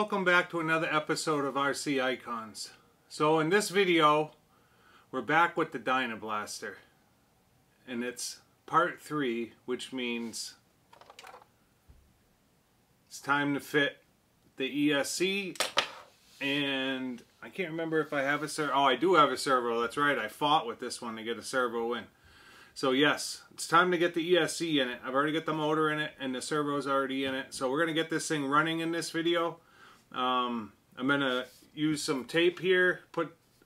welcome back to another episode of RC Icons. So in this video, we're back with the Dynablaster. And it's part 3, which means it's time to fit the ESC. And I can't remember if I have a servo. Oh, I do have a servo. That's right. I fought with this one to get a servo in. So yes, it's time to get the ESC in it. I've already got the motor in it and the servo's already in it. So we're going to get this thing running in this video. I'm going to use some tape here.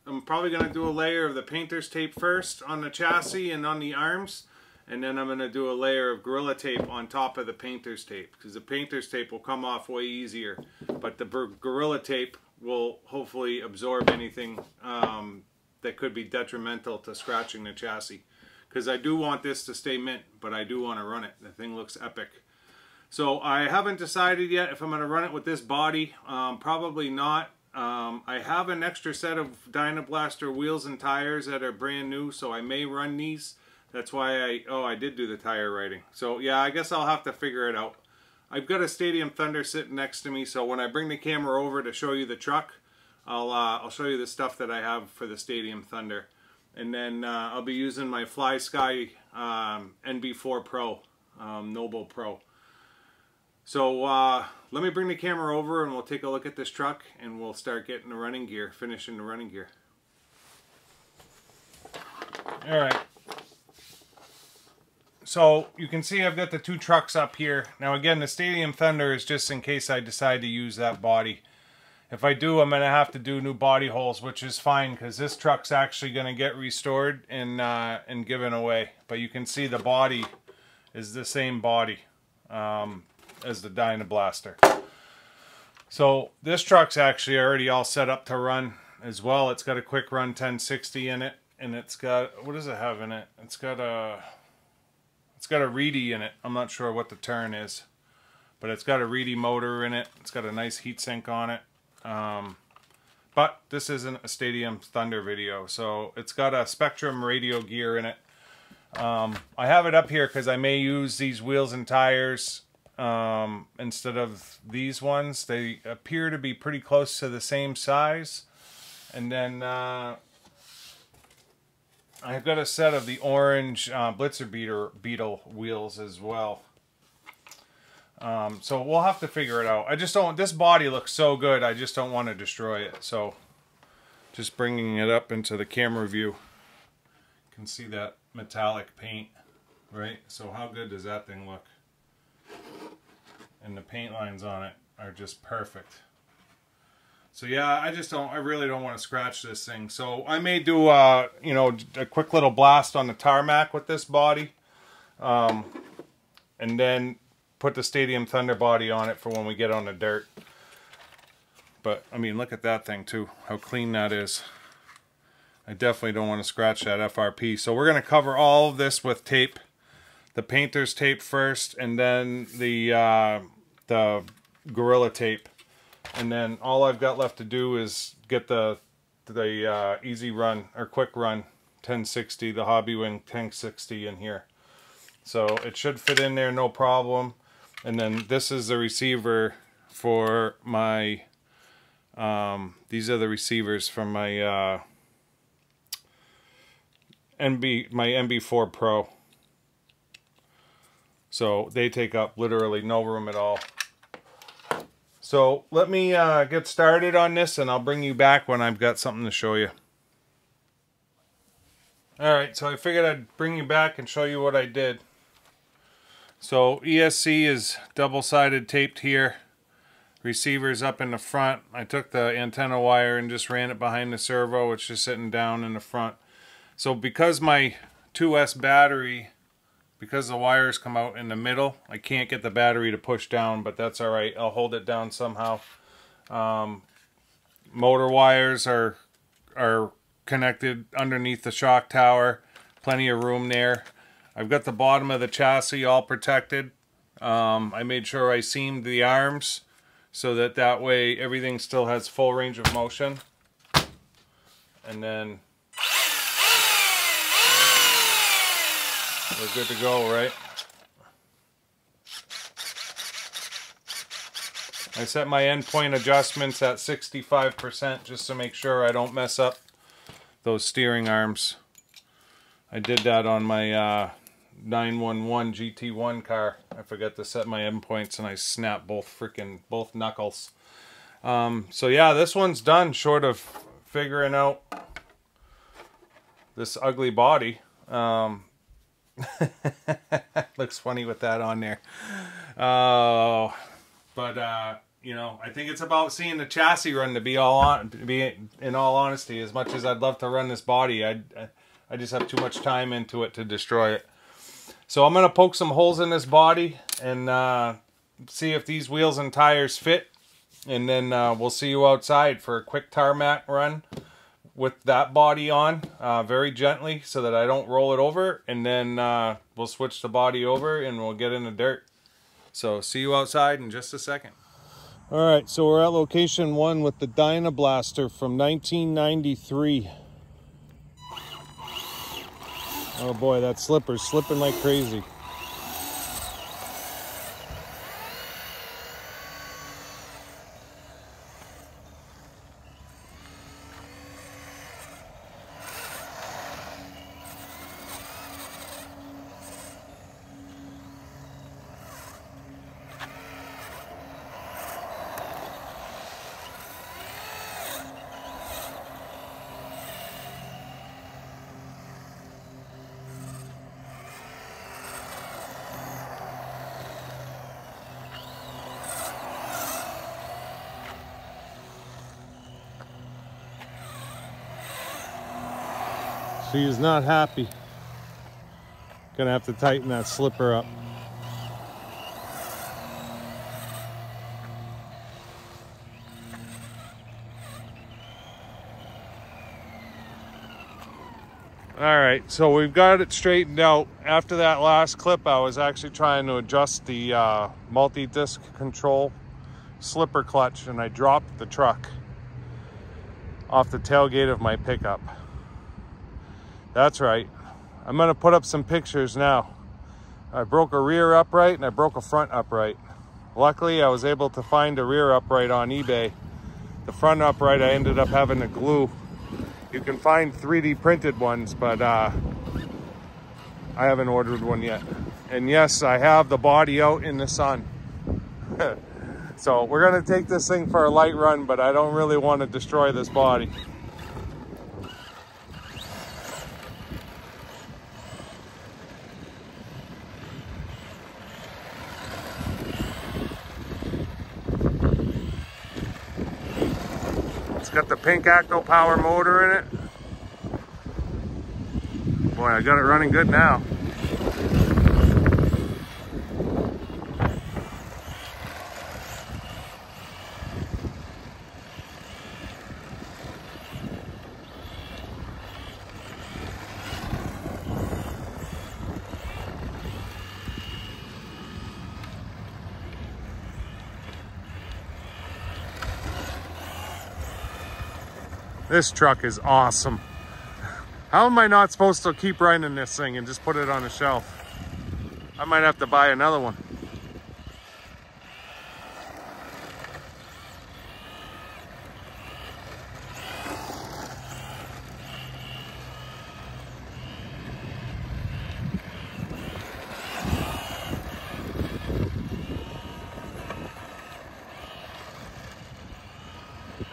I'm probably going to do a layer of the painter's tape first on the chassis and on the arms. And then I'm going to do a layer of Gorilla Tape on top of the painter's tape. Because the painter's tape will come off way easier. But the Gorilla Tape will hopefully absorb anything that could be detrimental to scratching the chassis. Because I do want this to stay mint, but I do want to run it. The thing looks epic. So I haven't decided yet if I'm going to run it with this body. Probably not. I have an extra set of Dynablaster wheels and tires that are brand new, so I may run these. That's why I did do the tire writing. So yeah, I guess I'll have to figure it out. I've got a Stadium Thunder sitting next to me, so when I bring the camera over to show you the truck, I'll show you the stuff that I have for the Stadium Thunder. And then I'll be using my Fly Sky NB4 Pro, Noble Pro. So let me bring the camera over and we'll take a look at this truck and we'll start getting the running gear, finishing the running gear. Alright. So you can see I've got the two trucks up here. Now again, the Stadium Thunder is just in case I decide to use that body. If I do, I'm going to have to do new body holes, which is fine because this truck's actually going to get restored and given away. But you can see the body is the same body as the Dynablaster. So this truck's actually already all set up to run as well. It's got a quick run 1060 in it, and it's got, what does it have in it? It's got a Reedy in it. I'm not sure what the turn is, but it's got a Reedy motor in it. It's got a nice heatsink on it. But this isn't a Stadium Thunder video, so it's got a Spectrum radio gear in it. I have it up here because I may use these wheels and tires instead of these ones. They appear to be pretty close to the same size. And then I've got a set of the orange Blitzer Beetle wheels as well. So we'll have to figure it out. I just don't, this body looks so good, I just don't want to destroy it. So just bringing it up into the camera view, you can see that metallic paint, right? So how good does that thing look? And the paint lines on it are just perfect. So yeah, I really don't want to scratch this thing. So I may do you know, a quick little blast on the tarmac with this body, and then put the Stadium Thunder body on it for when we get on the dirt. But I mean, look at that thing too, how clean that is. I definitely don't want to scratch that FRP. So we're going to cover all of this with tape. The painter's tape first, and then the Gorilla Tape. And then all I've got left to do is get the easy run or quick run 1060, the Hobbywing 1060 in here. So it should fit in there no problem. And then this is the receiver for my, these are the receivers from my NB4 Pro. So they take up literally no room at all. So let me get started on this and I'll bring you back when I've got something to show you. Alright, so I figured I'd bring you back and show you what I did. So ESC is double-sided taped here. Receivers up in the front. I took the antenna wire and just ran it behind the servo. It's just sitting down in the front. So because my 2S battery, because the wires come out in the middle, I can't get the battery to push down, but that's alright. I'll hold it down somehow. Motor wires are connected underneath the shock tower. Plenty of room there. I've got the bottom of the chassis all protected. I made sure I seamed the arms so that way everything still has full range of motion. And then we're good to go, right? I set my endpoint adjustments at 65% just to make sure I don't mess up those steering arms. I did that on my 911 GT1 car. I forgot to set my endpoints and I snapped both knuckles. So yeah, this one's done, short of figuring out this ugly body. Looks funny with that on there. But you know, I think it's about seeing the chassis run, to be in all honesty. As much as I'd love to run this body, I just have too much time into it to destroy it. So I'm gonna poke some holes in this body and see if these wheels and tires fit, and then we'll see you outside for a quick tarmac run with that body on, very gently, so that I don't roll it over, and then we'll switch the body over and we'll get in the dirt. So see you outside in just a second. All right, so we're at location 1 with the Dynablaster from 1993. Oh boy, that slipper's slipping like crazy. She is not happy. Gonna have to tighten that slipper up. All right, so we've got it straightened out. After that last clip, I was actually trying to adjust the multi-disc control slipper clutch, and I dropped the truck off the tailgate of my pickup. That's right. I'm gonna put up some pictures now. I broke a rear upright and I broke a front upright. Luckily, I was able to find a rear upright on eBay. The front upright I ended up having to glue. You can find 3D printed ones, but I haven't ordered one yet. And yes, I have the body out in the sun. So we're gonna take this thing for a light run, but I don't really want to destroy this body. It's got the pink Acto Power motor in it. Boy, I got it running good now. This truck is awesome. How am I not supposed to keep riding this thing and just put it on a shelf? I might have to buy another one.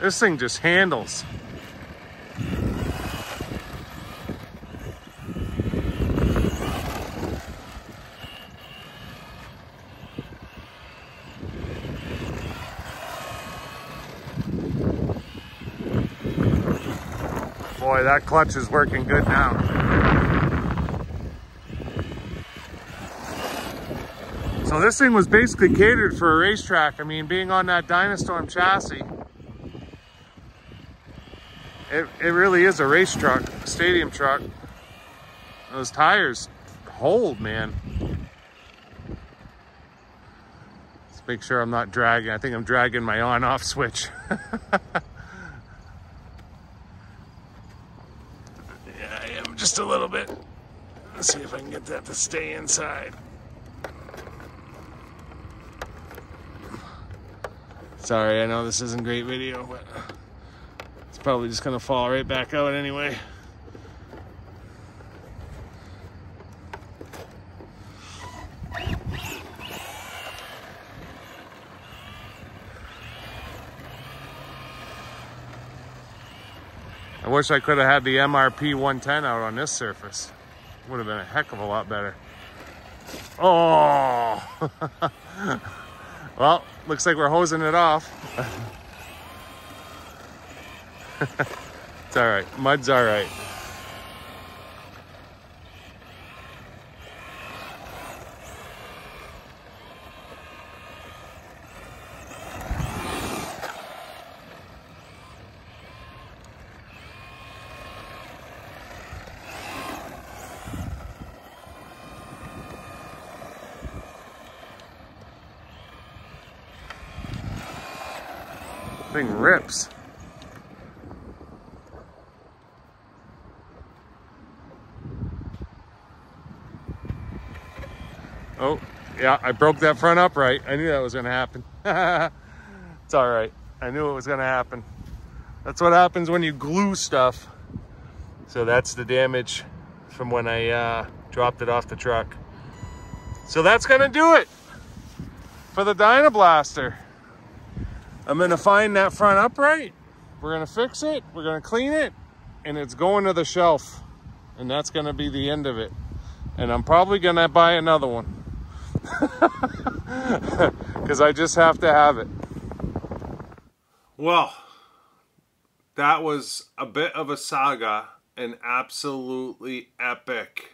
This thing just handles. Boy, that clutch is working good now. So this thing was basically catered for a racetrack. I mean, being on that Dynastorm chassis, it really is a race truck, a stadium truck. Those tires hold, man. Let's make sure I'm not dragging. I think I'm dragging my on-off switch. Yeah, I am just a little bit. Let's see if I can get that to stay inside. Sorry, I know this isn't great video, but it's probably just gonna fall right back out anyway. I wish I could have had the MRP 110 out on this surface. Would have been a heck of a lot better. Oh! Well, looks like we're hosing it off. It's all right. Mud's all right. Thing rips. Oh, yeah, I broke that front upright. I knew that was going to happen. It's all right. I knew it was going to happen. That's what happens when you glue stuff. So that's the damage from when I dropped it off the truck. So that's going to do it for the Dynablaster. I'm gonna find that front upright, we're gonna fix it, we're gonna clean it, and it's going to the shelf. And that's gonna be the end of it. And I'm probably gonna buy another one. Because I just have to have it. Well, that was a bit of a saga, and absolutely epic.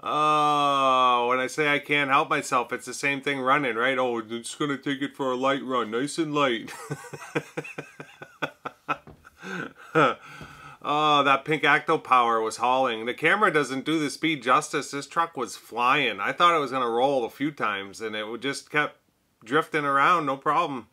Oh, when I say I can't help myself, it's the same thing running, right? Oh, I'm just going to take it for a light run, nice and light. Oh, that pink Acto Power was hauling. The camera doesn't do the speed justice. This truck was flying. I thought it was going to roll a few times, and it just kept drifting around, no problem.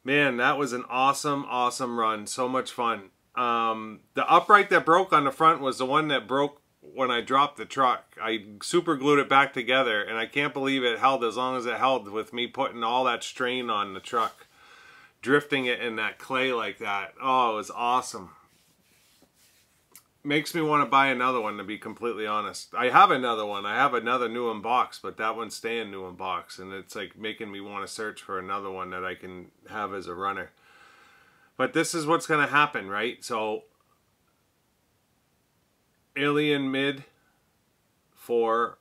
Man, that was an awesome, awesome run. So much fun. The upright that broke on the front was the one that broke when I dropped the truck. I super glued it back together, and I can't believe it held as long as it held with me putting all that strain on the truck, drifting it in that clay like that. Oh, it was awesome. Makes me want to buy another one, to be completely honest. I have another one. I have another new in box, but that one's staying new in box, and it's like making me want to search for another one that I can have as a runner. But this is what's going to happen, right? So Alien Mid for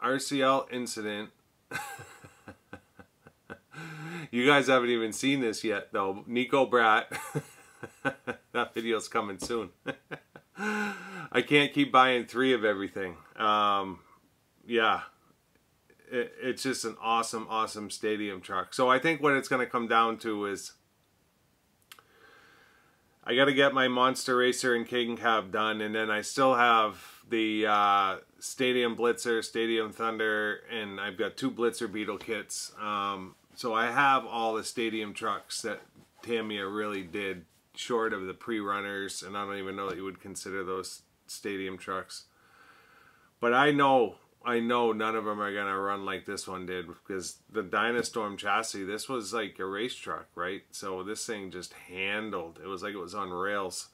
RCL incident. You guys haven't even seen this yet, though. Nico Brat. That video's coming soon. I can't keep buying 3 of everything. Yeah. It's just an awesome, awesome stadium truck. So I think what it's going to come down to is I got to get my Monster Racer and King Cab done, and then I still have the Stadium Blitzer, Stadium Thunder, and I've got 2 Blitzer Beetle kits. So I have all the stadium trucks that Tamiya really did, short of the pre-runners, and I don't even know that you would consider those stadium trucks. But I know none of them are going to run like this one did, because the Dynastorm chassis, this was like a race truck, right? So this thing just handled. It was like it was on rails.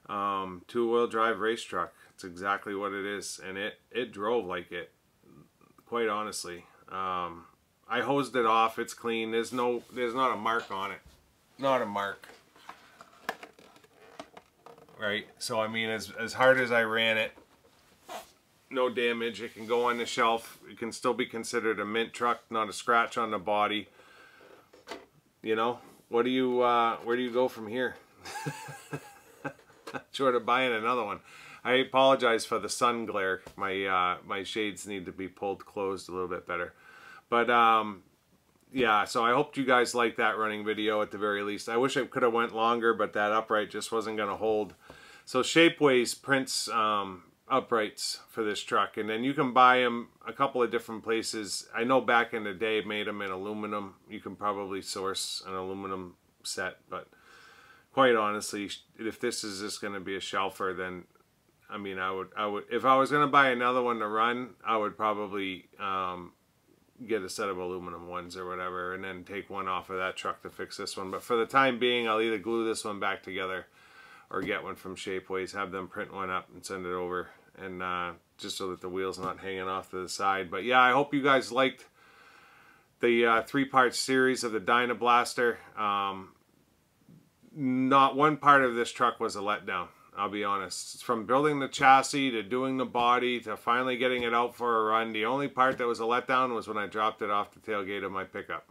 2-wheel drive race truck. It's exactly what it is, and it drove like it, quite honestly. I hosed it off. It's clean. There's not a mark on it. Not a mark. Right? So I mean, as hard as I ran it, no damage. It can go on the shelf. It can still be considered a mint truck, not a scratch on the body. You know, what do you where do you go from here? Short of buying another one. I apologize for the sun glare. My shades need to be pulled closed a little bit better. But yeah, so I hope you guys liked that running video at the very least. I wish it could have went longer, but that upright just wasn't going to hold. So Shapeways prints uprights for this truck, and then you can buy them a couple of different places. I know back in the day made them in aluminum. You can probably source an aluminum set, but quite honestly, if this is just going to be a shelfer, then I mean, I would if I was going to buy another one to run, I would probably get a set of aluminum ones or whatever, and then take one off of that truck to fix this one. But for the time being, I'll either glue this one back together or get one from Shapeways, have them print one up and send it over, and just so that the wheel's not hanging off to the side. But yeah, I hope you guys liked the 3-part series of the Dynablaster. Not one part of this truck was a letdown, I'll be honest. From building the chassis to doing the body to finally getting it out for a run, the only part that was a letdown was when I dropped it off the tailgate of my pickup.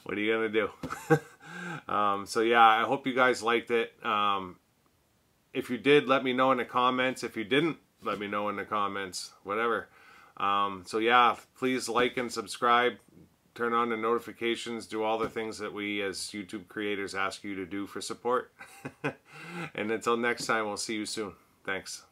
What are you gonna do? So yeah, I hope you guys liked it. If you did, let me know in the comments. If you didn't, let me know in the comments. Whatever. So yeah, please like and subscribe. Turn on the notifications, do all the things that we as YouTube creators ask you to do for support. And until next time, we'll see you soon. Thanks.